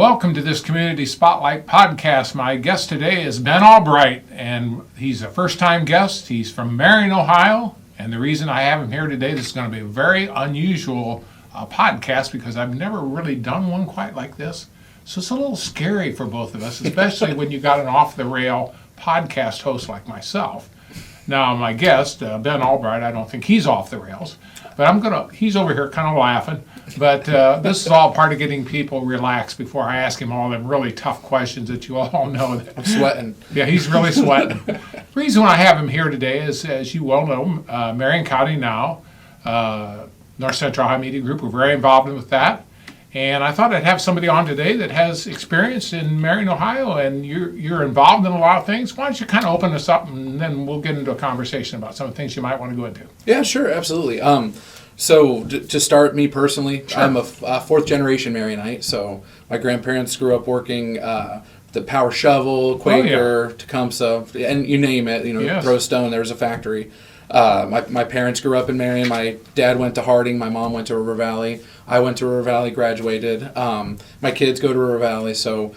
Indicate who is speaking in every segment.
Speaker 1: Welcome to this Community Spotlight podcast. My guest today is Ben Albright, and he's a first-time guest. He's from Marion, Ohio, and the reason I have him here today, this is going to be a very unusual podcast because I've never really done one quite like this. So it's a little scary for both of us, especially when you got an off-the-rail podcast host like myself. Now, my guest, Ben Albright, I don't think he's off the rails, but he's over here kind of laughing. But this is all part of getting people relaxed before I ask him all them really tough questions that you all know.
Speaker 2: I'm sweating.
Speaker 1: Yeah, he's really sweating. The reason why I have him here today is, as you well know, Marion County Now, North Central Ohio Media Group, we're very involved with that. And I thought I'd have somebody on today that has experience in Marion, Ohio, and you're involved in a lot of things. Why don't you kind of open this up, and then we'll get into a conversation about some of the things you might want to go into.
Speaker 2: Yeah, sure, absolutely. So to start, me personally, sure. I'm a fourth-generation Marionite. So my grandparents grew up working the power shovel, Quaker, Tecumseh, and you name it. Yes. Throw stone. There was a factory. My parents grew up in Marion. My dad went to Harding. My mom went to River Valley. I went to River Valley, graduated. My kids go to River Valley. So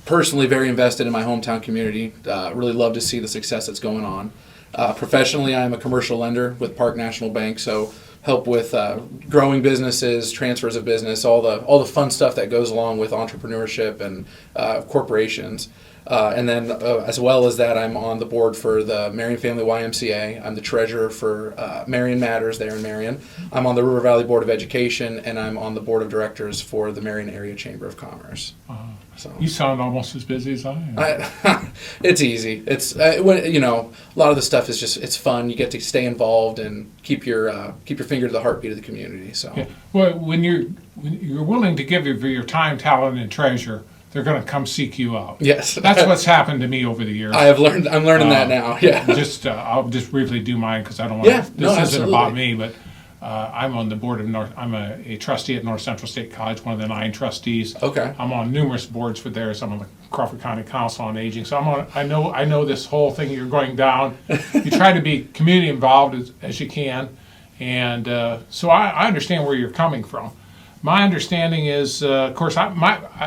Speaker 2: personally, very invested in my hometown community. Really love to see the success that's going on. Professionally, I'm a commercial lender with Park National Bank. So help with growing businesses, transfers of business, all the fun stuff that goes along with entrepreneurship and corporations. And then as well as that, I'm on the board for the Marion Family YMCA. I'm the treasurer for Marion Matters there in Marion. I'm on the River Valley Board of Education, and I'm on the board of directors for the Marion Area Chamber of Commerce.
Speaker 1: So you sound almost as busy as I am.
Speaker 2: It's easy. It's a lot of the stuff is just it's fun. You get to stay involved and keep your finger to the heartbeat of the community. So
Speaker 1: yeah. Well, when you're willing to give your time, talent, and treasure, they're going to come seek you out.
Speaker 2: Yes,
Speaker 1: that's what's happened to me over the years.
Speaker 2: I'm learning that now. Yeah.
Speaker 1: I'll just briefly do mine because I don't want. This isn't about me, but. I'm on the board of I'm a trustee at North Central State College, one of the 9 trustees.
Speaker 2: Okay.
Speaker 1: I'm on numerous boards for theirs. I'm on the Crawford County Council on Aging. So I know this whole thing you're going down. You try to be community involved as you can, and so I understand where you're coming from. My understanding is, of course,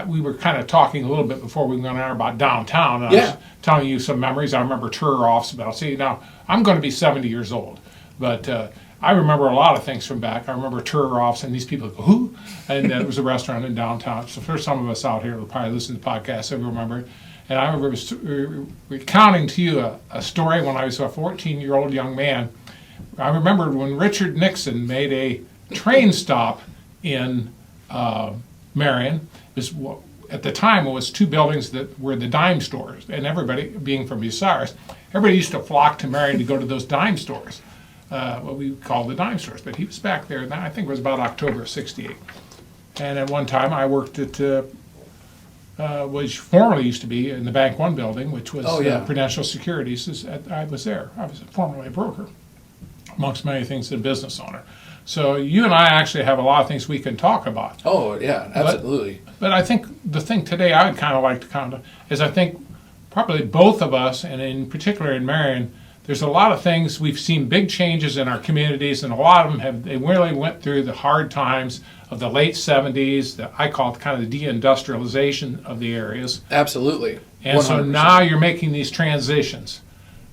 Speaker 1: we were kind of talking a little bit before we went on about downtown. And I was telling you some memories. I remember tour offs. But now I'm going to be 70 years old, but. I remember a lot of things from back. I remember tour-offs, and these people go, who? And it was a restaurant in downtown. So for some of us out here who probably listen to the podcast, so we remember it. And I remember recounting to you a story when I was a 14-year-old young man. I remember when Richard Nixon made a train stop in Marion. At the time, it was 2 buildings that were the dime stores. And everybody, being from Bucyrus, everybody used to flock to Marion to go to those dime stores. What we call the dime stores, but he was back there. I think it was about October of '68. And at one time, I worked at which formerly used to be in the Bank One building, which was Prudential Securities. I was there. I was formerly a broker, amongst many things, a business owner. So you and I actually have a lot of things we can talk about.
Speaker 2: Oh yeah, absolutely.
Speaker 1: But I think the thing today I would kind of like to is I think probably both of us, and in particular in Marion. There's a lot of things, we've seen big changes in our communities, and a lot of them they really went through the hard times of the late 70s, I call it kind of the deindustrialization of the areas.
Speaker 2: Absolutely.
Speaker 1: And 100%. So now you're making these transitions.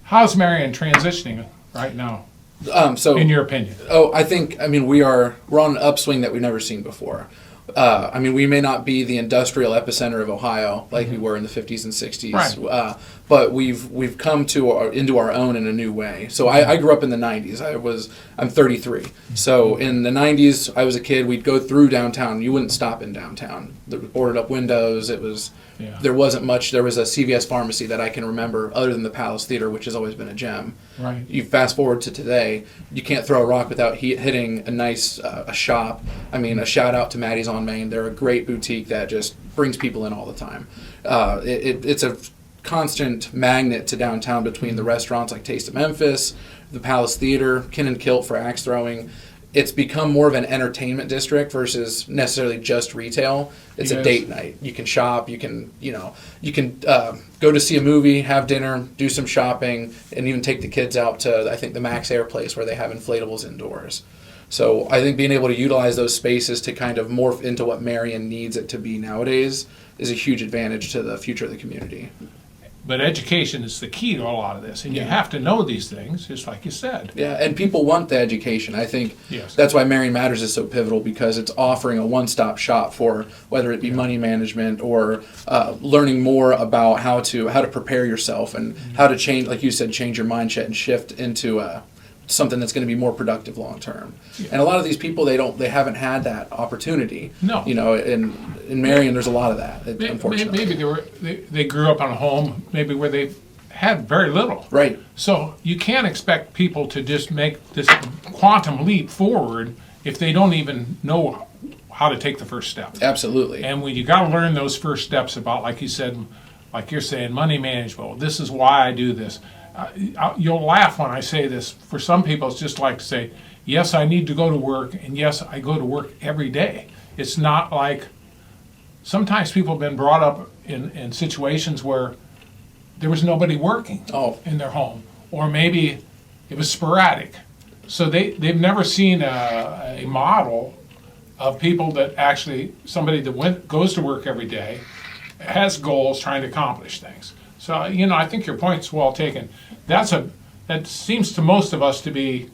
Speaker 1: How's Marion transitioning right now, in your opinion?
Speaker 2: We're on an upswing that we've never seen before. We may not be the industrial epicenter of Ohio like we were in the 50s and 60s,
Speaker 1: right.
Speaker 2: But we've come into our own in a new way. So I grew up in the 90s. I'm 33. So in the 90s, I was a kid. We'd go through downtown. You wouldn't stop in downtown. There were boarded up windows. There wasn't much. There was a CVS pharmacy that I can remember other than the Palace Theater, which has always been a gem.
Speaker 1: Right.
Speaker 2: You fast forward to today, you can't throw a rock without hitting a nice a shop. A shout out to Maddie's on Main. They're a great boutique that just brings people in all the time. It's a constant magnet to downtown between the restaurants like Taste of Memphis, the Palace Theater, Kin and Kilt for axe throwing. It's become more of an entertainment district versus necessarily just retail. It's a date night. You can shop. You can go to see a movie, have dinner, do some shopping, and even take the kids out to, I think, the Max Air place where they have inflatables indoors. So I think being able to utilize those spaces to kind of morph into what Marion needs it to be nowadays is a huge advantage to the future of the community.
Speaker 1: But education is the key to a lot of this, and you have to know these things, just like you said.
Speaker 2: Yeah, and people want the education. I think
Speaker 1: Yes.
Speaker 2: that's why Marion Matters is so pivotal, because it's offering a one-stop shop for whether it be money management or learning more about how to prepare yourself and how to change, like you said, change your mindset and shift into something that's going to be more productive long term. Yeah. And a lot of these people, they haven't had that opportunity.
Speaker 1: No.
Speaker 2: You know, in Marion, there's a lot of that, unfortunately.
Speaker 1: Maybe they grew up in a home maybe where they had very little.
Speaker 2: Right.
Speaker 1: So you can't expect people to just make this quantum leap forward if they don't even know how to take the first step.
Speaker 2: Absolutely.
Speaker 1: And when you got to learn those first steps about, like you said, like you're saying, money management. Well, this is why I do this. You'll laugh when I say this. For some people, it's just like to say, yes, I need to go to work, and yes, I go to work every day. It's not like, sometimes people have been brought up in situations where there was nobody working in their home, or maybe it was sporadic. So they've never seen a model of people that actually, somebody that goes to work every day, has goals, trying to accomplish things. So, I think your point's well taken. That seems to most of us to be,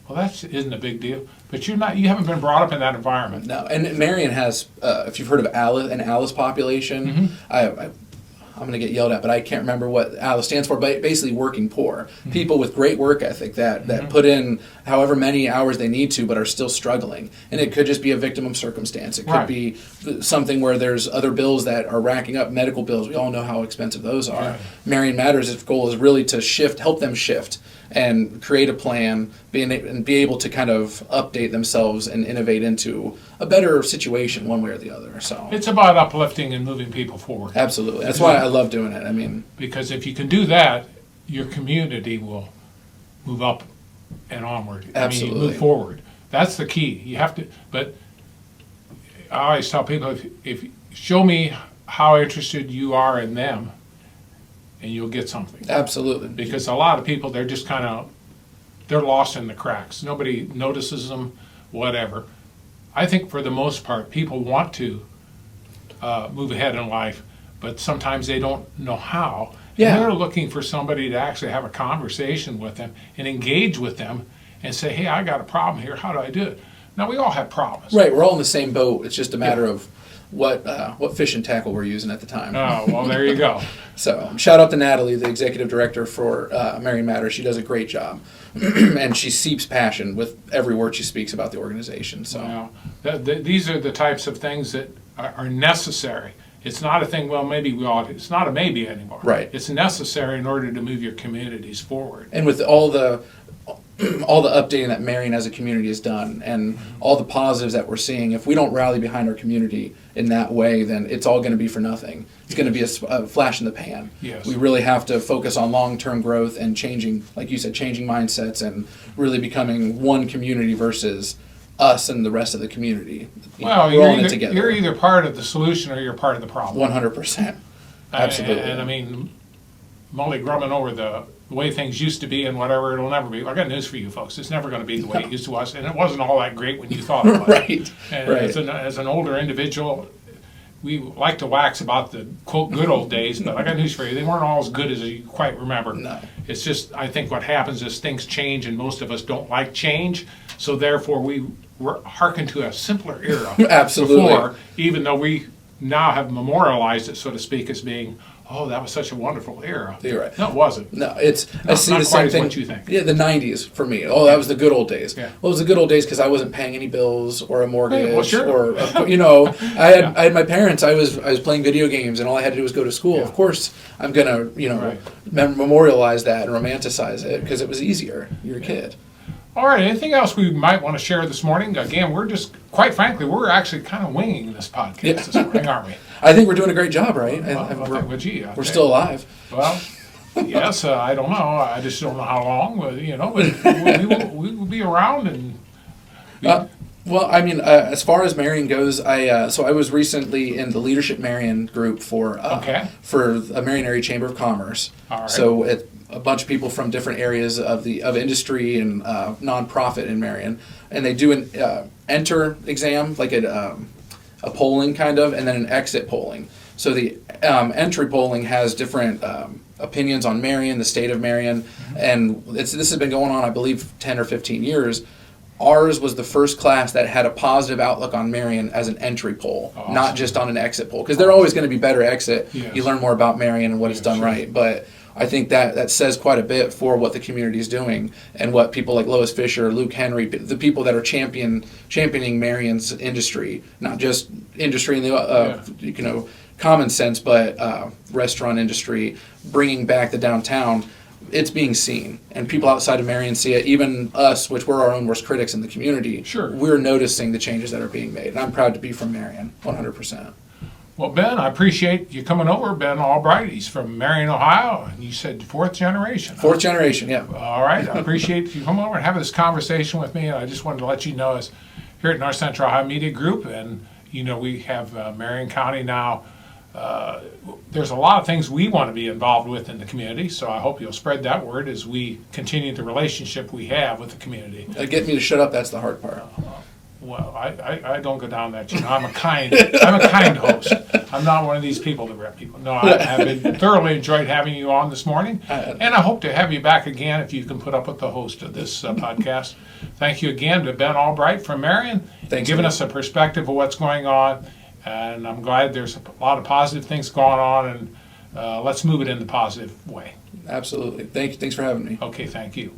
Speaker 1: well, that isn't a big deal. But you haven't been brought up in that environment.
Speaker 2: No, and Marion has, if you've heard of an Alice population, I'm going to get yelled at, but I can't remember what Alice stands for, but basically working poor. People with great work ethic that put in however many hours they need to, but are still struggling. And it could just be a victim of circumstance. It could be something where there's other bills that are racking up, medical bills. We all know how expensive those are. Right. Marion Matters' goal is really to help them shift and create a plan, and be able to kind of update themselves and innovate into a better situation one way or the other. So
Speaker 1: it's about uplifting and moving people forward.
Speaker 2: Absolutely. That's why I love doing it. I mean,
Speaker 1: because if you can do that, your community will move up and onward.
Speaker 2: Absolutely.
Speaker 1: Move forward. That's the key. You have to, but I always tell people, if show me how interested you are in them, and you'll get something.
Speaker 2: Absolutely.
Speaker 1: Because a lot of people, they're just they're lost in the cracks. Nobody notices them, whatever. I think for the most part, people want to move ahead in life, but sometimes they don't know how.
Speaker 2: Yeah.
Speaker 1: And they're looking for somebody to actually have a conversation with them and engage with them and say, hey, I got a problem here. How do I do it? Now, we all have problems.
Speaker 2: Right. We're all in the same boat. It's just a matter of what fish and tackle we're using at the time.
Speaker 1: Oh, well, there you go.
Speaker 2: So shout out to Natalie, the executive director for Marion Matters. She does a great job, and she seeps passion with every word she speaks about the organization. So
Speaker 1: these are the types of things that are necessary. It's not a thing, well, maybe we ought to. It's not a maybe anymore.
Speaker 2: Right.
Speaker 1: It's necessary in order to move your communities forward.
Speaker 2: And with all the updating that Marion as a community has done, and all the positives that we're seeing, if we don't rally behind our community in that way, then it's all going to be for nothing. It's going to be a flash in the pan.
Speaker 1: Yes.
Speaker 2: We really have to focus on long-term growth and changing, like you said, changing mindsets and really becoming one community versus us and the rest of the community.
Speaker 1: Well,
Speaker 2: we're all in it together.
Speaker 1: You're either part of the solution or you're part of the problem.
Speaker 2: 100%. Absolutely.
Speaker 1: And I mean, mully grubbing over the way things used to be and whatever, it'll never be. I got news for you folks. It's never going to be the way it used to us, and it wasn't all that great when you thought it was.
Speaker 2: Right.
Speaker 1: And
Speaker 2: right.
Speaker 1: As an older individual, we like to wax about the, quote, good old days, but I got news for you. They weren't all as good as you quite remember.
Speaker 2: No.
Speaker 1: It's just, I think what happens is things change, and most of us don't like change, so therefore we hearken to a simpler era.
Speaker 2: Absolutely.
Speaker 1: Before, even though we now have memorialized it, so to speak, as being, oh, that was such a wonderful era.
Speaker 2: You're right.
Speaker 1: No, it wasn't.
Speaker 2: No, I see
Speaker 1: not
Speaker 2: the
Speaker 1: quite
Speaker 2: same
Speaker 1: as
Speaker 2: thing.
Speaker 1: what you think.
Speaker 2: Yeah, the 90s for me. Oh, that was the good old days.
Speaker 1: Yeah.
Speaker 2: Well, it was the good old days because I wasn't paying any bills or a mortgage,
Speaker 1: Hey, well, sure.
Speaker 2: or I had my parents. I was playing video games, and all I had to do was go to school.
Speaker 1: Yeah.
Speaker 2: Of course, I'm gonna
Speaker 1: Right.
Speaker 2: memorialize that and romanticize it because it was easier. You're a kid.
Speaker 1: All right, anything else we might want to share this morning? Again, we're just, quite frankly, we're actually kind of winging this podcast this morning, aren't we?
Speaker 2: I think we're doing a great job, right?
Speaker 1: We're
Speaker 2: Still alive.
Speaker 1: Well, yes, I don't know. I just don't know how long, but we will be around. And
Speaker 2: Well, I mean, as far as Marion goes, I was recently in the Leadership Marion group for a Marion Area Chamber of Commerce.
Speaker 1: All right.
Speaker 2: So a bunch of people from different areas of industry and nonprofit in Marion, and they do an enter exam, like a polling kind of, and then an exit polling. So the entry polling has different opinions on Marion, the state of Marion, and this has been going on, I believe, 10 or 15 years. Ours was the first class that had a positive outlook on Marion as an entry poll,
Speaker 1: Awesome.
Speaker 2: not just on an exit poll, because they're always going to be better exit.
Speaker 1: Yes.
Speaker 2: You learn more about Marion and what it's done
Speaker 1: sure.
Speaker 2: right, but I think that says quite a bit for what the community is doing and what people like Lois Fisher, Luke Henry, the people that are championing Marion's industry, not just industry in the common sense, but restaurant industry, bringing back the downtown. It's being seen, and people outside of Marion see it. Even us, which we're our own worst critics in the community,
Speaker 1: Sure.
Speaker 2: we're noticing the changes that are being made, and I'm proud to be from Marion, 100%.
Speaker 1: Well, Ben, I appreciate you coming over. Ben Albright, he's from Marion, Ohio, and you said fourth generation.
Speaker 2: Fourth generation, yeah.
Speaker 1: All right, I appreciate you coming over and having this conversation with me. And I just wanted to let you know, as here at North Central Ohio Media Group, and we have Marion County now. There's a lot of things we want to be involved with in the community, so I hope you'll spread that word as we continue the relationship we have with the community.
Speaker 2: Get me to shut up, that's the hard part.
Speaker 1: Well, I don't go down that. I'm a kind host. I'm not one of these people that rep people. No, I have been thoroughly enjoyed having you on this morning, and I hope to have you back again if you can put up with the host of this podcast. Thank you again to Ben Albright from Marion, giving us a perspective of what's going on, and I'm glad there's a lot of positive things going on, and let's move it in the positive way.
Speaker 2: Absolutely. Thanks for having me.
Speaker 1: Okay, thank you.